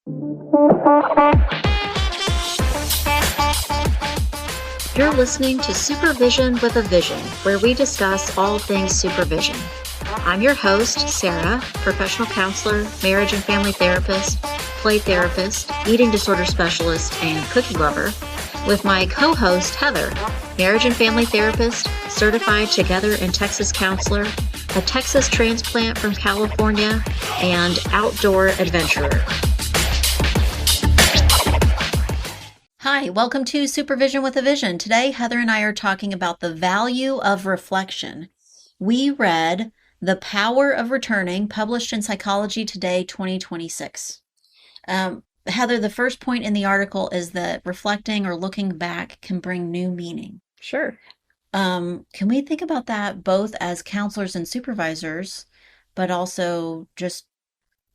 You're listening to Supervision with a Vision, where we discuss all things supervision. I'm your host, Sarah, professional counselor, marriage and family therapist, play therapist, eating disorder specialist, and cookie lover, with my co-host, Heather, marriage and family therapist, certified Together in Texas counselor, a Texas transplant from California, and outdoor adventurer. Hi, welcome to Supervision with a Vision. Today, Heather and I are talking about the value of reflection. We read The Power of Returning, published in Psychology Today 2026. Heather, the first point in the article is that reflecting or looking back can bring new meaning. Sure. Can we think about that both as counselors and supervisors, but also just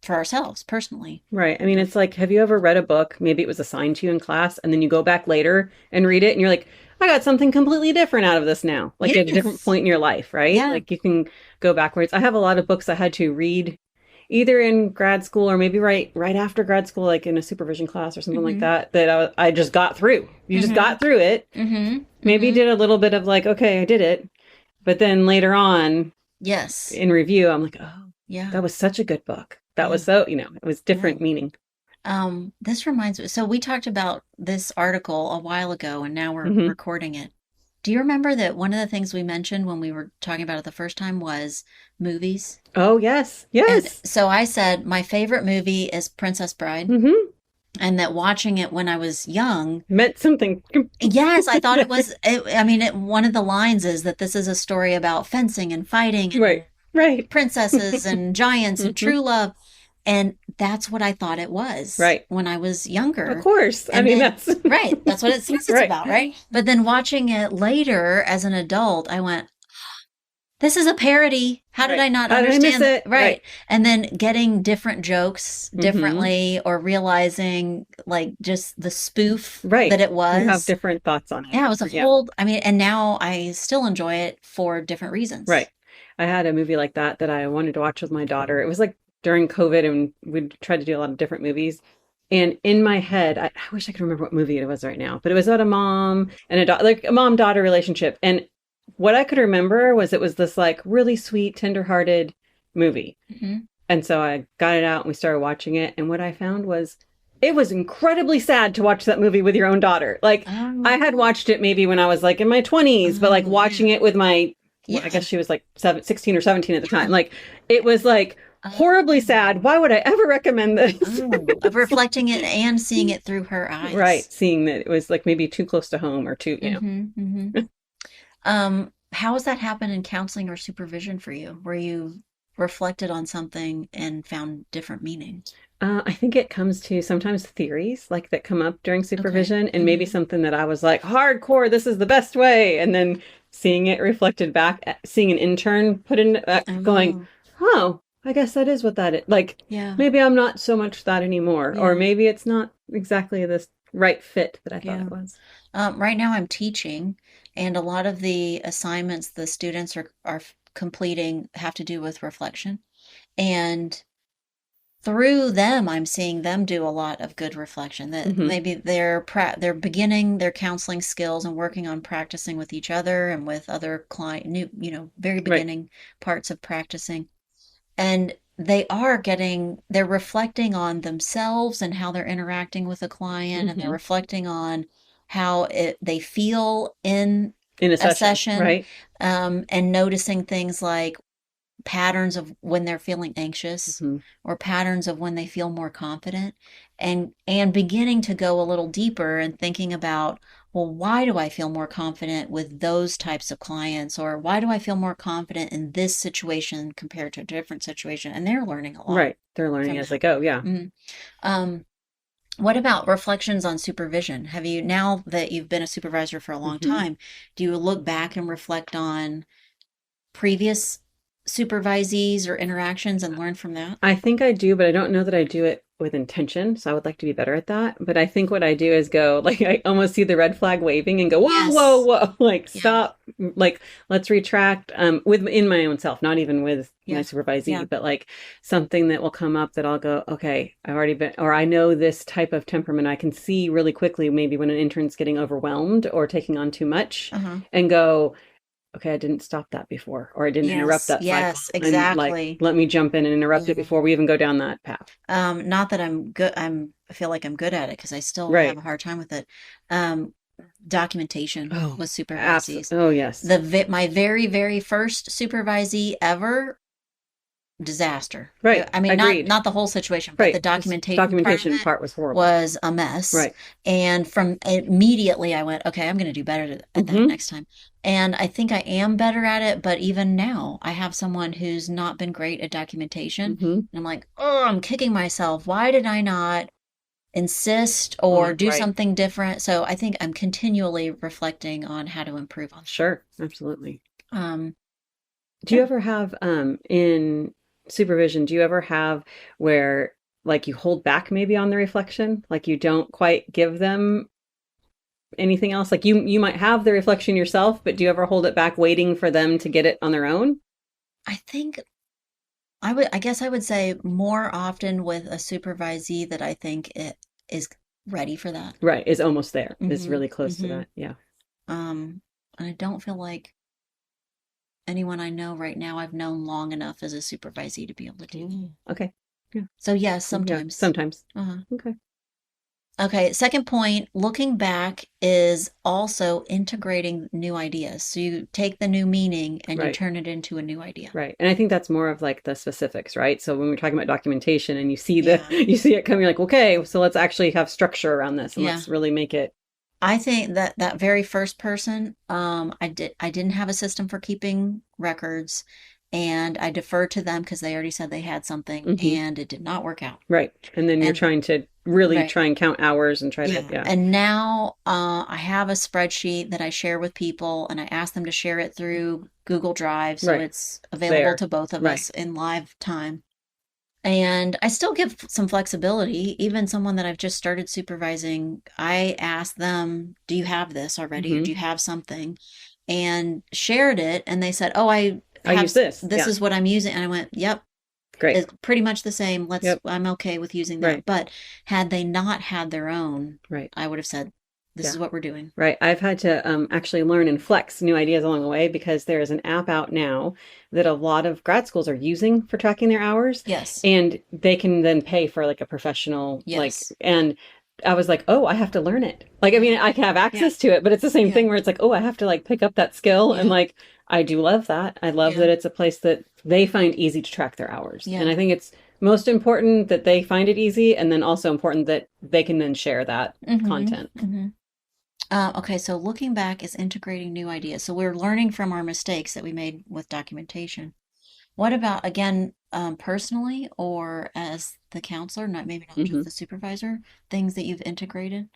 for ourselves personally? Right. I mean, it's like, have you ever read a book? Maybe it was assigned to you in class, and then you go back later and read it, and you're like, I got something completely different out of this now. Like at a different point in your life, right? Yeah. Like you can go backwards. I have a lot of books I had to read either in grad school or maybe right after grad school, like in a supervision class or something like that, that I just got through. You just got through it. Maybe did a little bit of like, okay, I did it. But then later on, yes, in review, I'm like, oh, yeah, that was such a good book. That was so, it was different meaning. This reminds me, so we talked about this article a while ago and now we're recording it. Do you remember that one of the things we mentioned when we were talking about it the first time was movies? Oh, yes. Yes. And so I said my favorite movie is Princess Bride. And that watching it when I was young meant something. Yes, I thought it was, one of the lines is that this is a story about fencing and fighting. And right. Princesses and giants and true love. And that's what I thought it was when I was younger. Of course. And that's... Right. That's what it seems it's about, right? But then watching it later as an adult, I went, this is a parody. How did I not understand? Did I miss it? Right. And then getting different jokes differently or realizing like just the spoof that it was. You have different thoughts on it. Yeah, it was a whole, and now I still enjoy it for different reasons. Right. I had a movie like that I wanted to watch with my daughter. It was like during COVID and we tried to do a lot of different movies. And in my head, I wish I could remember what movie it was right now, but it was about a mom and a daughter, like a mom-daughter relationship. And what I could remember was it was this like really sweet, tenderhearted movie. And so I got it out and we started watching it. And what I found was it was incredibly sad to watch that movie with your own daughter. Like I had watched it maybe when I was like in my 20s, but like watching it with my, I guess she was like 16 or 17 at the time. Like it was like horribly sad. Why would I ever recommend this? Of reflecting it and seeing it through her eyes. Right. Seeing that it was like maybe too close to home or too, How has that happened in counseling or supervision for you, where you reflected on something and found different meaning? I think it comes to sometimes theories like that come up during supervision and maybe something that I was like, hardcore, this is the best way. And then seeing it reflected back, seeing an intern put in, going, oh, I guess that is what that is. Like, maybe I'm not so much that anymore. Or maybe it's not exactly this right fit that I thought it was. Right now I'm teaching, and a lot of the assignments the students are completing have to do with reflection. And through them, I'm seeing them do a lot of good reflection, that maybe they're beginning their counseling skills and working on practicing with each other and with other very beginning parts of practicing. And they're reflecting on themselves and how they're interacting with a client, and they're reflecting on how they feel in a session, right? And noticing things like patterns of when they're feeling anxious or patterns of when they feel more confident, and beginning to go a little deeper and thinking about, well, why do I feel more confident with those types of clients? Or why do I feel more confident in this situation compared to a different situation? And they're learning a lot. Right. They're learning as they go. Yeah. What about reflections on supervision? Have you, now that you've been a supervisor for a long time, do you look back and reflect on previous supervisees or interactions and learn from that? I think I do, but I don't know that I do it with intention. So I would like to be better at that. But I think what I do is go, like, I almost see the red flag waving and go, whoa, whoa, Yes. whoa, like, Yeah. stop, like, let's retract, within my own self, not even with my Yeah. Yeah. supervisee, but like something that will come up that I'll go, okay, I've already been, or I know this type of temperament. I can see really quickly maybe when an intern's getting overwhelmed or taking on too much Uh-huh. and go, okay, I didn't stop that before, or I didn't interrupt Yes. that cycle. Yes. And like, Exactly. let me jump in and interrupt it Yeah. before we even go down that path. Not that I'm good. I feel like I'm good at it because I still have Right. a hard time with it. Um, documentation Oh, with supervisees. absolutely. Oh, yes. My very, very first supervisee ever, disaster. Right. I mean, Agreed. not the whole situation, but the Right. This documentation part of documentation it part was horrible. was a mess. Right. And from immediately, I went, okay, I'm going to do better at that Mm-hmm. next time. And I think I am better at it. But even now, I have someone who's not been great at documentation. Mm-hmm. And I'm like, oh, I'm kicking myself. Why did I not insist or do Right. something different? So I think I'm continually reflecting on how to improve on Sure. Absolutely. that. Do you Yeah. ever have in supervision, do you ever have where like you hold back maybe on the reflection? Like you don't quite give them anything else? Like you might have the reflection yourself, but do you ever hold it back waiting for them to get it on their own? I think I guess I would say more often with a supervisee that I think it is ready for that. Right, is almost there. Is Mm-hmm. really close to Mm-hmm. that. Yeah. And I don't feel like anyone I know right now I've known long enough as a supervisee to be able to do that. Mm. Okay. Yeah. So yes, Yeah. sometimes. Sometimes. Uh-huh. Okay. Okay, second point, looking back is also integrating new ideas. So you take the new meaning and you Right. turn it into a new idea. Right. And I think that's more of like the specifics, right? So when we're talking about documentation and you see the Yeah. you see it coming, you're like, okay, so let's actually have structure around this and Yeah. let's really make it I think that that very first person, I didn't have a system for keeping records, and I deferred to them because they already said they had something, hmm and it did not work out. right. And then you're And trying to really right, try and count hours and try to, yeah. yeah. And now I have a spreadsheet that I share with people, and I ask them to share it through Google Drive, so Right. it's It's available there. to both of Right. us in live time. And I still give some flexibility. Even someone that I've just started supervising, I asked them, do you have this already? Or hmm do you have something? And shared it. And they said, oh, I I have, use this. this Yeah. is what I'm using. And I went, yep, Great. it's pretty much the same. Yep. I'm okay with using Right. that. But had they not had their own, Right. I would have said, this Yeah. is what we're doing. Right. I've had to actually learn and flex new ideas along the way because there is an app out now that a lot of grad schools are using for tracking their hours, Yes. and they can then pay for like a professional, like, Yes. and I was like, oh, I have to learn it. Like, I mean, I can have Yeah. access to it, but it's the same Yeah. thing where it's like, oh, I have to like pick up that skill. And Yeah. like, I do love that. I love Yeah. that it's a place that they find easy to track their hours. Yeah. And I think it's most important that they find it easy, and then also important that they can then share that content. Mm-hmm. Okay, so looking back is integrating new ideas. So we're learning from our mistakes that we made with documentation. What about, again, personally or as the counselor, not maybe not just hmm the supervisor, things that you've integrated?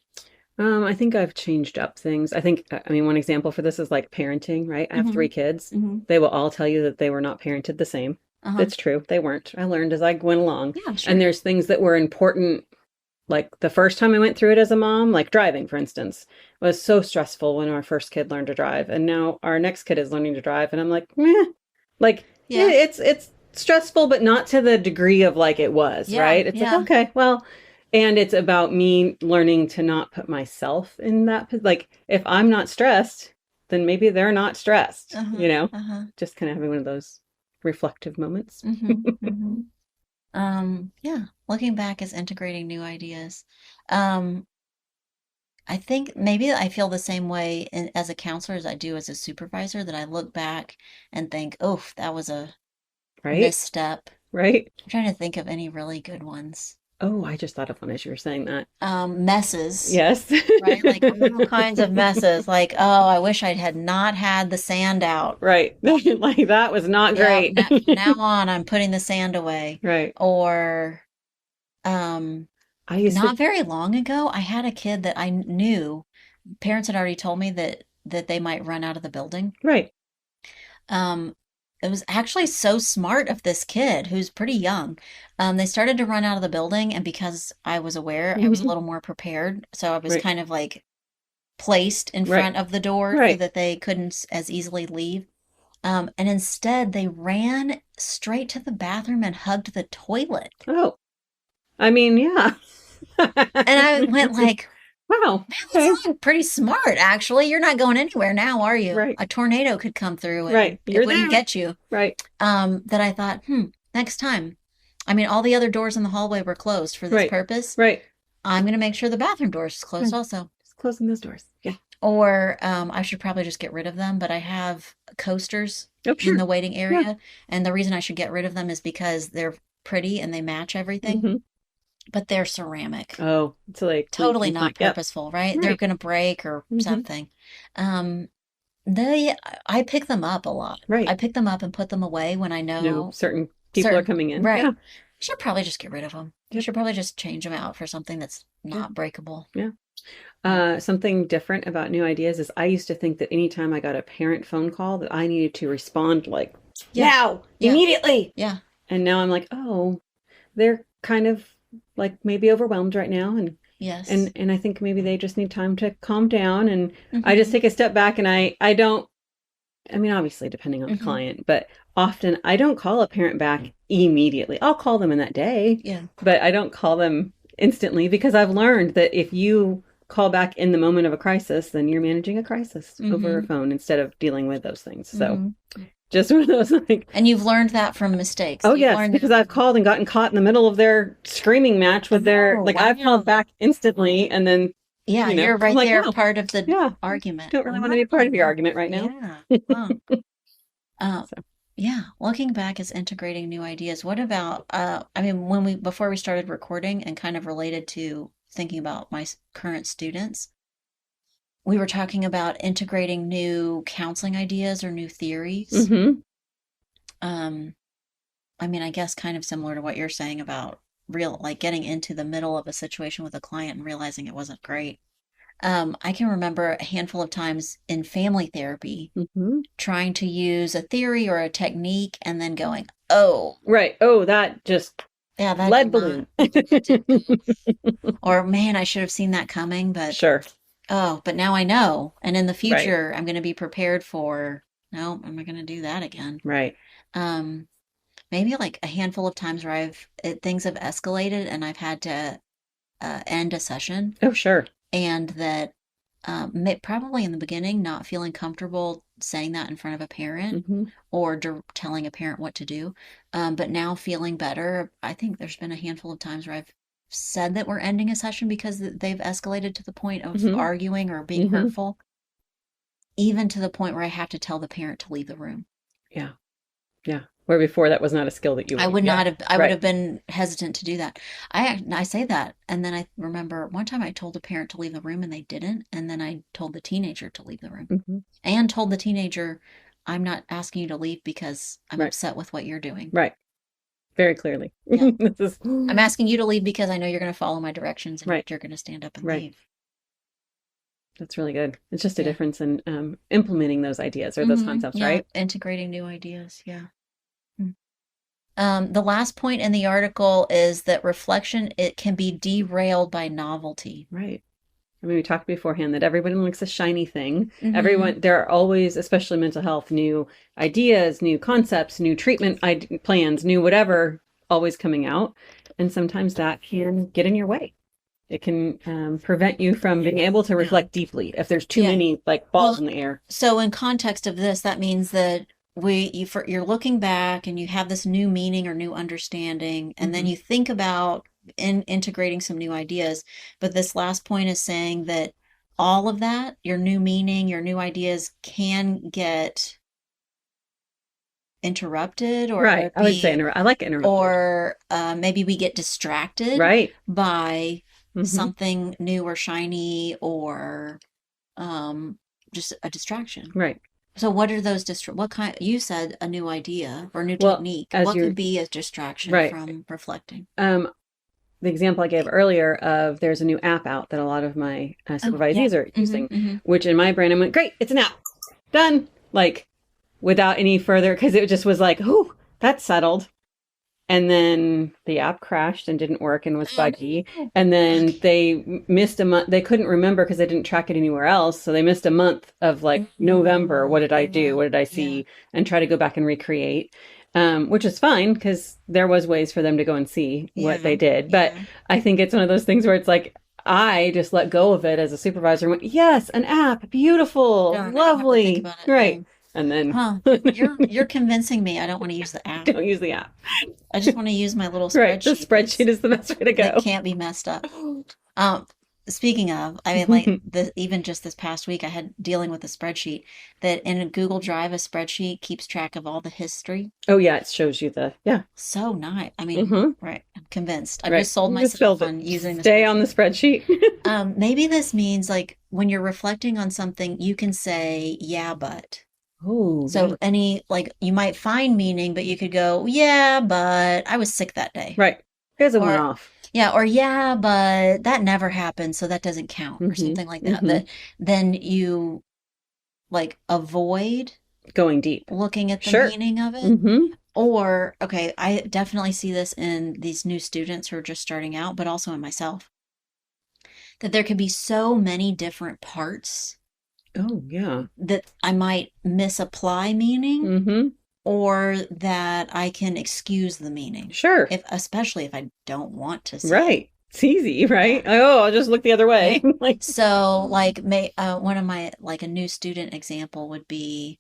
I think I've changed up things. I think, I mean, one example for this is like parenting, right? I have Mm-hmm. three kids. Mm-hmm. They will all tell you that they were not parented the same. Uh-huh. That's true. They weren't. I learned as I went along. Yeah, sure. And there's things that were important. Like the first time I went through it as a mom, like driving, for instance, was so stressful when our first kid learned to drive. And now our next kid is learning to drive. And I'm like, meh. Like, yeah, Yeah. it's stressful, but not to the degree of like it was, Yeah. right? It's like, Yeah. okay, well, and it's about me learning to not put myself in like if I'm not stressed, then maybe they're not stressed, Uh-huh. you know? Uh-huh. Just kind of having one of those reflective moments. Mm-hmm. Mm-hmm. Yeah, looking back is integrating new ideas. Um, I think maybe I feel the same way as a counselor as I do as a supervisor, that I look back and think, oh, that was a Right? misstep. Right? I'm trying to think of any really good ones. Oh, I just thought of one as you were saying that. Messes, Yes. right? Like all kinds of messes. Like, oh, I wish I had not had the sand out. Right. Like that was not Yeah, great. from now on, I'm putting the sand away. Right. Or, um, I used to, not very long ago, I had a kid that I knew. Parents had already told me that they might run out of the building. right. Um, it was actually so smart of this kid who's pretty young. They started to run out of the building, and because I was aware, I was a Hmm. little more prepared. So I was Right. kind of like placed in Right. front of the door so Right. that they couldn't as easily leave. And instead, they ran straight to the bathroom and hugged the toilet. Oh, I mean, yeah. And I went like, Wow. man, Okay. that's not pretty smart, actually. You're not going anywhere now, are you? Right. A tornado could come through and Right. it You're wouldn't there. get you. Right. That I thought, next time. I mean, all the other doors in the hallway were closed for this Right. purpose. Right. I'm going to make sure the bathroom door is closed Right. also. Just closing those doors. Yeah. Or I should probably just get rid of them, but I have coasters Oh, in sure. the waiting Yeah. area. And the reason I should get rid of them is because they're pretty and they match everything, Hmm. but they're ceramic. Oh, so like Totally leaky not plank. Yep. purposeful, right? They're Right. going to break or Hmm. something. Um, they, I pick them up a lot. I Right. pick them up and put them away when I No, know certain people are certain, coming in. right. Yeah. I should probably just get rid of them. I Yep. should probably just change them out for something that's Yeah. not breakable. Yeah. Yeah. Something different about new ideas is I used to think that anytime I got a parent phone call that I needed to respond like Yeah. now, Yeah. immediately. Yeah. And now I'm like, oh, they're kind of like maybe overwhelmed right now, and Yes. and I think maybe they just need time to calm down. And I just Mm-hmm. take a step back, and I don't. I mean, obviously, depending on the Mm-hmm. client, but often I don't call a parent back immediately. I'll call them in that day, Yeah. but I don't call them instantly because I've learned that if you call back in the moment of a crisis, then you're managing a crisis over a Mm-hmm. phone instead of dealing with those things. So Mm-hmm. just one of those like, And you've learned that from mistakes. oh You've yes, learned because that I've from, called and gotten caught in the middle of their screaming match with their oh, like I've wow. called back instantly and then Yeah, you're I'm right like, there, wow, part of the yeah, argument. don't really want to be part of your Wow. argument right now. Yeah. Huh. Uh, So yeah, looking back is integrating new ideas. What about, I mean, before we started recording and kind of related to thinking about my current students, we were talking about integrating new counseling ideas or new theories. hmm. Um, I mean, I guess kind of similar to what you're saying about like getting into the middle of a situation with a client and realizing it wasn't great. I can remember a handful of times in family therapy Hmm. trying to use a theory or a technique and then going, oh, Right. Oh, that just yeah, that did lead not, balloon. that did not. Or man, I should have seen that coming, but Sure. oh, but now I know. And in the Right. future, I'm going to be prepared for, no, I'm not going to do that again. Right. Um, Maybe like a handful of times where things have escalated and I've had to end a session Oh, sure. and that probably in the beginning not feeling comfortable saying that in front of a parent Hmm. or telling a parent what to do, but now feeling better. I think there's been a handful of times where I've said that we're ending a session because they've escalated to the point of Hmm. arguing or being Hmm. hurtful, even to the point where I have to tell the parent to leave the room. Yeah. Yeah. Where before that was not a skill that you I would. would Yeah. not have, I would Right. have been hesitant to do that. I say that. And then I remember one time I told a parent to leave the room and they didn't. And then I told the teenager to leave the room Hmm. and told the teenager, I'm not asking you to leave because I'm Right. upset with what you're doing. Right. Very clearly. Yeah. This is I'm asking you to leave because I know you're going to follow my directions and right. you're going to stand up and Right. leave. That's really good. It's just a Yeah. difference in implementing those ideas or those Hmm. concepts, Yeah. right? Integrating new ideas. Yeah. Mm. The last point in the article is that reflection, it can be derailed by novelty. Right. I mean, we talked beforehand that everybody likes a shiny thing. Hmm. Everyone, there are always, especially mental health, new ideas, new concepts, new treatment plans, new whatever, always coming out. And sometimes that can get in your way. It can prevent you from being able to reflect deeply if there's too Yeah. many like balls in the air. So in context of this, that means that you're looking back and you have this new meaning or new understanding, and then Hmm. you think about integrating some new ideas. But this last point is saying that all of that, your new meaning, your new ideas, can get interrupted Right. or I would say I like interrupted. or maybe we get distracted Right. by Hmm. something new or shiny or um, just a distraction. Right. So what are those what kind, you said a new idea or new Well, technique. as What you're could be a distraction right. from reflecting? The example I gave earlier of there's a new app out that a lot of my Oh, yeah. supervisees are Hmm. using, Hmm. which in my brain I went, great, it's an app, done. Like without any further, because it just was like, oh, that's settled. And then the app crashed and didn't work and was Oh buggy. no. And then Okay. they missed a month. They couldn't remember because they didn't track it anywhere else. So they missed a month of like November. What Oh, did I oh do? What wow. did I Yeah. see? And try to go back and recreate, which is fine because there was ways for them to go and see what they Yeah. did. But Yeah. I think it's one of those things where it's like, I just let go of it as a supervisor and went, yes, an app, beautiful, I don't have to think lovely, about it. right. Yeah. And then Huh. You're convincing me I don't want to use the app. don't use the app. I just want to use my little Right. The spreadsheet spreadsheet is the best way to that go. can't be messed up. Um, speaking of, I mean, like the even just this past week, I had dealing with a spreadsheet that in a Google Drive, a spreadsheet keeps track of all the history. Oh yeah, it shows you the yeah. So nice. I mean, Mm-hmm. right. I'm convinced. I've Right. just sold You just filled myself it. on using the Stay on the spreadsheet. spreadsheet. Maybe this means like when you're reflecting on something, you can say, yeah, but. Oh yeah. So any like you might find meaning, but you could go, yeah, but I was sick that day. Right. Here's a one Or off. yeah, or yeah, but that never happened, so that doesn't count, or Mm-hmm. something like that. Mm-hmm. That then you like avoid Going deep. looking at the Sure. meaning of it. Mm-hmm. Or, okay, I definitely see this in these new students who are just starting out, but also in myself, that there can be so many different parts Oh yeah. that I might misapply meaning Mm-hmm. or that I can excuse the meaning. Sure. If especially if I don't want to see it. Right. It's easy, right? Yeah. Oh, I'll just look the other Yeah. way. Like So like one of my like a new student example would be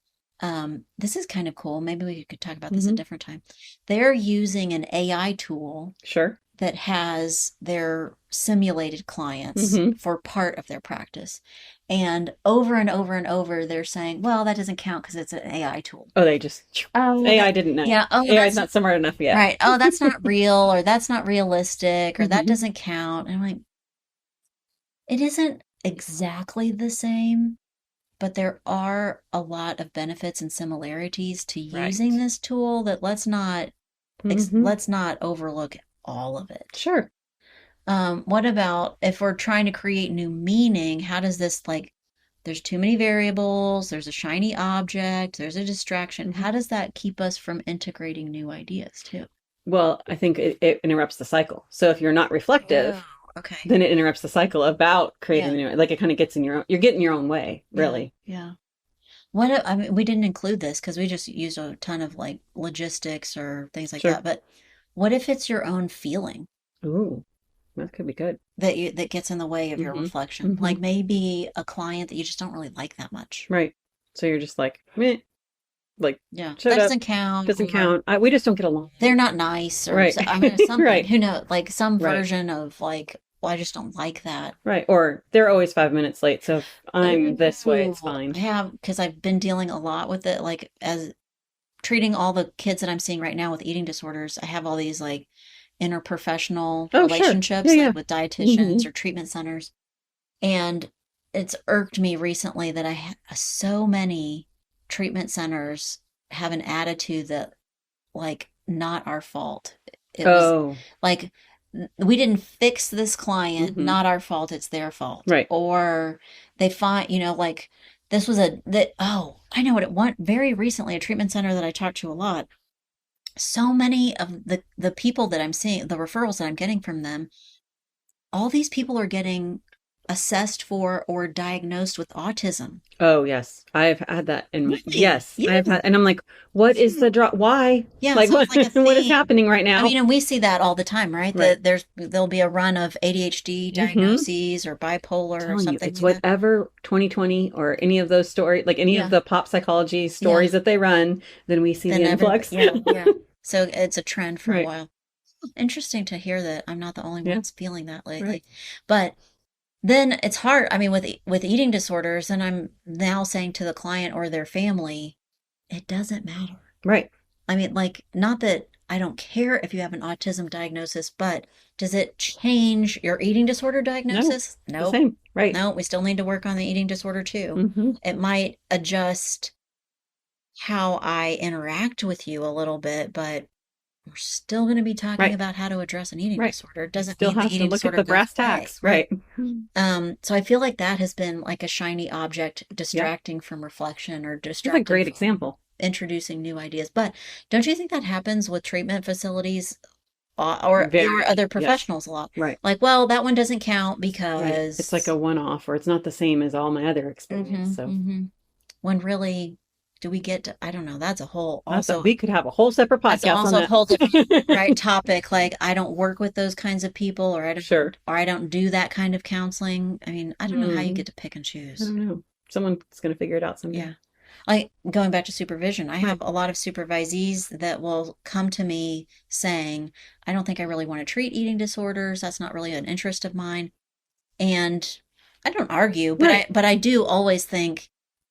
this is kind of cool. Maybe we could talk about this a mm-hmm. different time. They're using an AI tool Sure. that has their simulated clients Mm-hmm. for part of their practice. And over and over and over, they're saying, well, that doesn't count because it's an AI tool. Oh, they just Oh, AI didn't know. yeah. Oh, AI is that's not smart enough yet. right. Oh, that's not real, or that's not realistic, or that Mm-hmm. doesn't count. And I'm like, it isn't exactly the same, but there are a lot of benefits and similarities to using Right. this tool that Mm-hmm. let's not overlook all of it. Sure. What about if we're trying to create new meaning? How does this like, there's too many variables, there's a shiny object, there's a distraction. Mm-hmm. How does that keep us from integrating new ideas too? Well, I think it interrupts the cycle. So if you're not Oh, reflective, okay. then it interrupts the cycle about creating Yeah, the new, like it kind of gets in your own, you're getting your own way, yeah, really. yeah. I mean, we didn't include this because we just used a ton of like logistics or things like Sure. that. But what if it's your own feeling Ooh, that could be good. that gets in the way of your Mm-hmm. reflection? Mm-hmm. Like maybe a client that you just don't really like that much. Right. So you're just like, meh, like, Yeah, shut that up, doesn't count, doesn't or count. We just don't get along. they're not nice, or Right. I mean something. Right. Who knows? Like some Right. version of like, well, I just don't like that. Right. Or they're always 5 minutes late. So if I'm this way, it's Ooh, I fine. have because I've been dealing a lot with it, like as treating all the kids that I'm seeing right now with eating disorders. I have all these like interprofessional Oh, sure. Yeah, relationships, yeah. like with dietitians Mm-hmm. or treatment centers, and it's irked me recently that so many treatment centers have an attitude that like not our fault. It was Oh, like we didn't fix this client, mm-hmm. not our fault, it's their fault. Right. Or they find, like this was a that oh, I know what it want very recently, a treatment center that I talked to a lot. So many of the people that I'm seeing, the referrals that I'm getting from them, all these people are getting assessed for or diagnosed with autism. Oh, yes. I've had that in my, Really? yes, Yeah. I've had, and I'm like, what is the drop? Why? Yeah, Like, so what, it's like a what is theme. happening right I now? mean, and we see that all the time, right? Right. That there'll be a run of ADHD Mm-hmm. diagnoses or bipolar or Telling you, something it's like that. whatever 2020 or any of those stories, like any of Yeah, the pop psychology yeah. stories that they run, then we see the Then everybody, influx. yeah, yeah. So it's a trend for a Right. while. Interesting to hear that I'm not the only Yeah. one feeling that Right. lately. But then it's hard. I mean, with eating disorders, and I'm now saying to the client or their family, it doesn't matter. Right. I mean, like, not that I don't care if you have an autism diagnosis, but does it change your eating disorder No, diagnosis? it's the Nope. same. Right. No, we still need to work on the eating disorder too. Mm-hmm. It might adjust how I interact with you a little bit, but we're still going to be talking Right. about how to address an eating Right. disorder. It You doesn't still mean the have to eating look at disorder the goes brass away, tacks. right? Right. So I feel like that has been like a shiny object Yeah. distracting from reflection or That's a distracting great from example. introducing new ideas. But don't you think that happens with treatment facilities or Very, other yes. professionals a lot? Right. Like, well, that one doesn't count Right. It's like because a one-off, or it's not the same as all my other hmm experience. So hmm when really do we get to, I don't know, we could have a whole separate that's podcast on also a whole different that. right topic. Like I don't work with those kinds of people Sure. or I don't do that kind of counseling. I mean, I don't know how you Hmm. get to pick and I choose. don't know. Someone's going to figure it out someday. Yeah. Like going back to supervision, I have Right. a lot of supervisees that will come to me saying, I don't think I really want to treat eating disorders. That's not really an interest of mine. And I don't argue, Right. but I do always think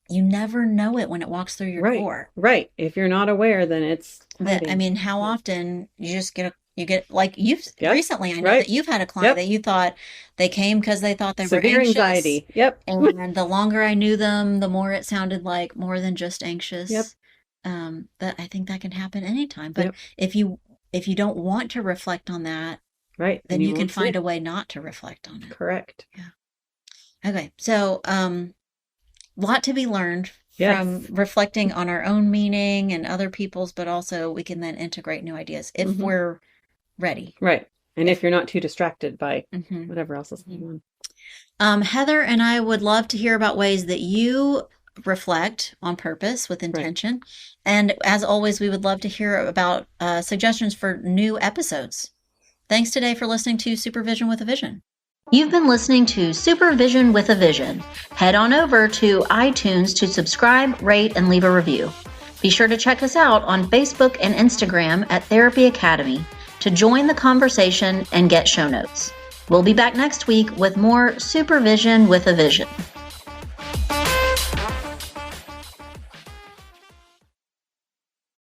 you never know it when it walks through your Right. door. Right. If you're not aware, then it's That I hiding. mean, how Yeah. often you just you get like you've Yep. recently I know that Right. you've had a client Yep. that you thought they came because they thought they were Severe anxious. anxiety. Yep. And the longer I knew them, the more it sounded like more than just Yep. anxious. But I think that can happen anytime. But Yep. if you don't want to reflect on that, Right. Then then you you can won't see find it. a way not to reflect on it. Correct. Yeah. Okay. So lot to be learned from Yes. reflecting on our own meaning and other people's, but also we can then integrate new ideas if Hmm. we're ready. Right. And If if you're not too distracted by mhm. whatever else is going on. Heather and I would love to hear about ways that you reflect on purpose with Right. intention. And as always, we would love to hear about suggestions for new episodes. Thanks today for listening to Supervision with a Vision. You've been listening to Supervision with a Vision. Head on over to iTunes to subscribe, rate, and leave a review. Be sure to check us out on Facebook and Instagram at Therapy Academy to join the conversation and get show notes. We'll be back next week with more Supervision with a Vision.